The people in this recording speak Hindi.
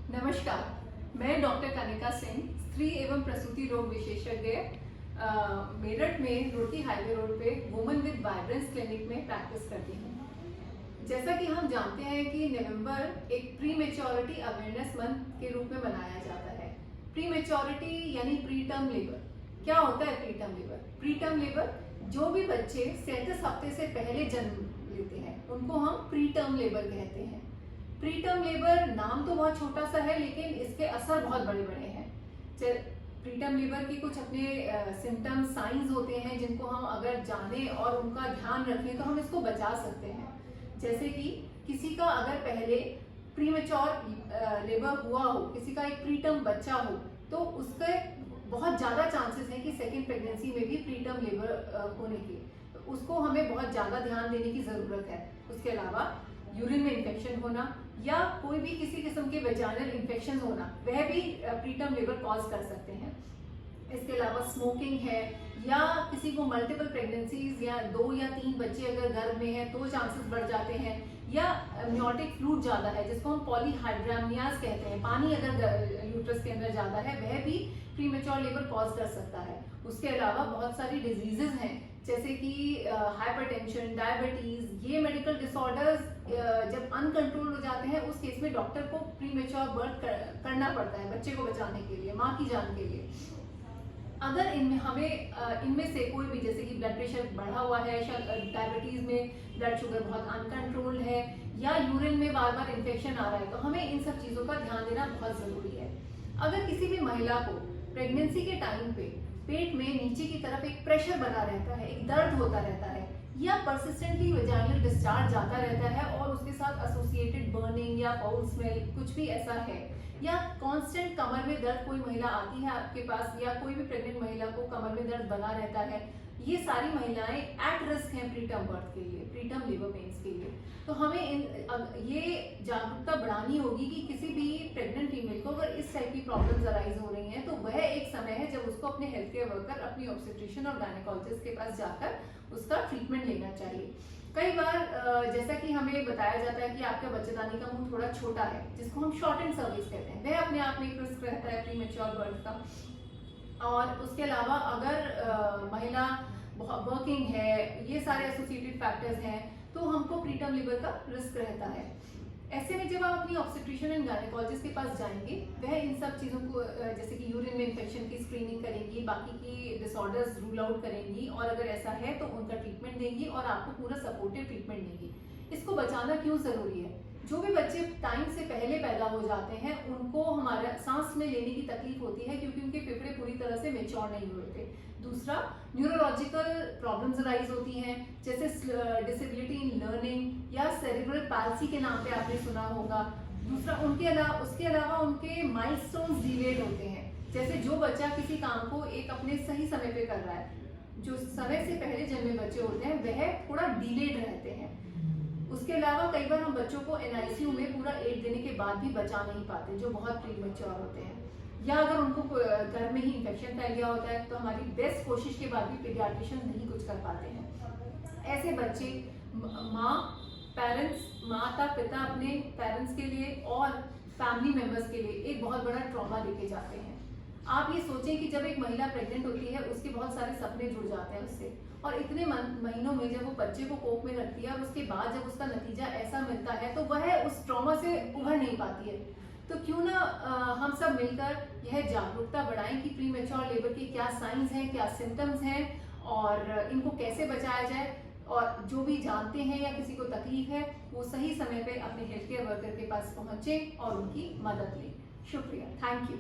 नमस्कार, मैं डॉक्टर कनिका सिंह, स्त्री एवं प्रसूति रोग विशेषज्ञ मेरठ में रुड़की हाईवे रोड पे वुमेन विद वाइब्रेंस क्लिनिक में प्रैक्टिस करती हूँ। जैसा कि हम जानते हैं कि नवंबर एक प्री मेच्योरिटी अवेयरनेस मंथ के रूप में मनाया जाता है। प्री मेच्योरिटी यानी प्री टर्म लेबर। क्या होता है pre term labour? Pre term labour जो भी बच्चे 37 हफ्ते से पहले जन्म लेते हैं उनको हम प्री टर्म लेबर कहते हैं। प्री टर्म लेबर नाम तो बहुत छोटा सा है लेकिन इसके असर बहुत बड़े बड़े हैं। प्री टर्म लेबर की कुछ अपने सिम्टम्स साइंस होते हैं जिनको हम अगर जाने और उनका ध्यान रखें तो हम इसको बचा सकते हैं। जैसे कि किसी का अगर पहले प्रीमेच्योर लेबर हुआ हो, किसी का एक प्री टर्म बच्चा हो, तो उसके बहुत ज़्यादा चांसेस हैं कि सेकेंड प्रेगनेंसी में भी प्री टर्म लेबर होने की, तो उसको हमें बहुत ज़्यादा ध्यान देने की ज़रूरत है। उसके अलावा यूरिन में इन्फेक्शन होना या कोई भी किसी किस्म के वेजाइनल इन्फेक्शन होना, वह भी प्री टर्म लेबर कॉज कर सकते हैं। इसके अलावा स्मोकिंग है या किसी को मल्टीपल प्रेगनेंसीज या 2 या 3 बच्चे अगर गर्भ में हैं तो चांसेस बढ़ जाते हैं, या अम्नियोटिक फ्लूइड ज़्यादा है जिसको हम पॉलीहाइड्रामियाज कहते हैं, पानी अगर यूट्रस के अंदर ज़्यादा है वह भी प्रीमेच्योर लेबर कॉज कर सकता है। उसके अलावा बहुत सारी डिजीजेज हैं जैसे कि हाइपरटेंशन, डायबिटीज, ये मेडिकल डिसऑर्डर्स जब अनकंट्रोल हो जाते हैं उस केस में डॉक्टर को प्रीमेच्योर बर्थ करना पड़ता है बच्चे को बचाने के लिए, माँ की जान के लिए। अगर इनमें से कोई भी, जैसे कि ब्लड प्रेशर बढ़ा हुआ है, डायबिटीज में ब्लड शुगर बहुत अनकंट्रोल्ड है या यूरिन में बार बार इन्फेक्शन आ रहा है, तो हमें इन सब चीज़ों का ध्यान देना बहुत ज़रूरी है। अगर किसी भी महिला को प्रेगनेंसी के टाइम पे पेट में नीचे की तरफ एक प्रेशर बना रहता है, एक दर्द होता रहता है, या परसिस्टेंटली वेजाइनल डिस्चार्ज जाता रहता है और उसके साथ एसोसिएटेड बर्निंग या फाउल स्मेल कुछ भी ऐसा है, या कांस्टेंट कमर में दर्द कोई महिला आती है आपके पास, या कोई भी प्रेग्नेंट महिला को कमर में दर्द बना रहता है, ये सारी महिलाएं एट रिस्क हैं प्री टर्म बर्थ के लिए, प्री टर्म लेबर पेन्स के लिए। तो हमें ये जागरूकता बढ़ानी होगी कि किसी भी प्रेग्नेंट फीमेल को अगर इस टाइप की प्रॉब्लम्स अराइज हो रही हैं तो वह एक समय है जब उसको अपने हेल्थ केयर वर्कर, अपनी ऑब्स्टेट्रिशियन और गायनेकोलॉजिस्ट के पास जाकर उसका ट्रीटमेंट लेना चाहिए। कई बार जैसा कि हमें बताया जाता है कि आपका बच्चेदानी का मुंह थोड़ा छोटा है, जिसको हम शॉर्ट एंड सर्विस कहते हैं, वह अपने आप में एक रिस्क रहता है प्रीमेच्योर बर्थ का। और उसके अलावा अगर महिला वर्किंग है, ये सारे एसोसिएटेड फैक्टर्स हैं, तो हमको प्री टर्म लेबर का रिस्क रहता है। ऐसे में जब आप अपनी ऑब्स्टेट्रिशियन एंड गायनेकोलॉजिस्ट के पास जाएंगे, वह इन सब चीज़ों को जैसे कि यूरिन में इन्फेक्शन की स्क्रीनिंग करेंगी, बाकी की डिसऑर्डर्स रूल आउट करेंगी, और अगर ऐसा है तो उनका ट्रीटमेंट देंगी और आपको पूरा सपोर्टिव ट्रीटमेंट देंगी। इसको बचाना क्यों ज़रूरी है? जो भी बच्चे टाइम से पहले पैदा हो जाते हैं उनको हमारा सांस में लेने की तकलीफ होती है क्योंकि उनके फेफड़े पूरी तरह से मेच्योर नहीं होते। दूसरा, न्यूरोलॉजिकल प्रॉब्लम्स राइज होती हैं जैसे डिसेबिलिटी इन लर्निंग या सेरिब्रल पैल्सी के नाम पे आपने सुना होगा। दूसरा, उसके अलावा उनके माइलस्टोन्स डिलेड होते हैं, जैसे जो बच्चा किसी काम को एक अपने सही समय पे कर रहा है, जो समय से पहले जन्मे बच्चे होते हैं वह थोड़ा डिलेड रहते हैं। उसके अलावा कई बार हम बच्चों को NICU में पूरा 8 देने के बाद भी बचा नहीं पाते, जो बहुत प्रीमेच्योर होते हैं, या अगर उनको घर में ही इन्फेक्शन फैल गया होता है तो हमारी बेस्ट कोशिश के बाद भी पीडियाट्रिशियन नहीं कुछ कर पाते हैं। ऐसे बच्चे माता पिता अपने पेरेंट्स के लिए और फैमिली मेंबर्स के लिए एक बहुत बड़ा ट्रॉमा लेके जाते हैं। आप ये सोचें कि जब एक महिला प्रेग्नेंट होती है उसके बहुत सारे सपने जुड़ जाते हैं उससे, और इतने महीनों में जब वो बच्चे को कोख में रखती है और उसके बाद जब उसका नतीजा ऐसा मिलता है तो वह उस ट्रॉमा से उभर नहीं पाती है। तो क्यों ना हम सब मिलकर यह जागरूकता बढ़ाएं कि प्रीमेच्योर लेबर के क्या साइंस हैं, क्या सिम्टम्स हैं और इनको कैसे बचाया जाए, और जो भी जानते हैं या किसी को तकलीफ है वो सही समय पे अपने हेल्थ केयर वर्कर के पास पहुंचे और उनकी मदद लें। शुक्रिया, थैंक यू।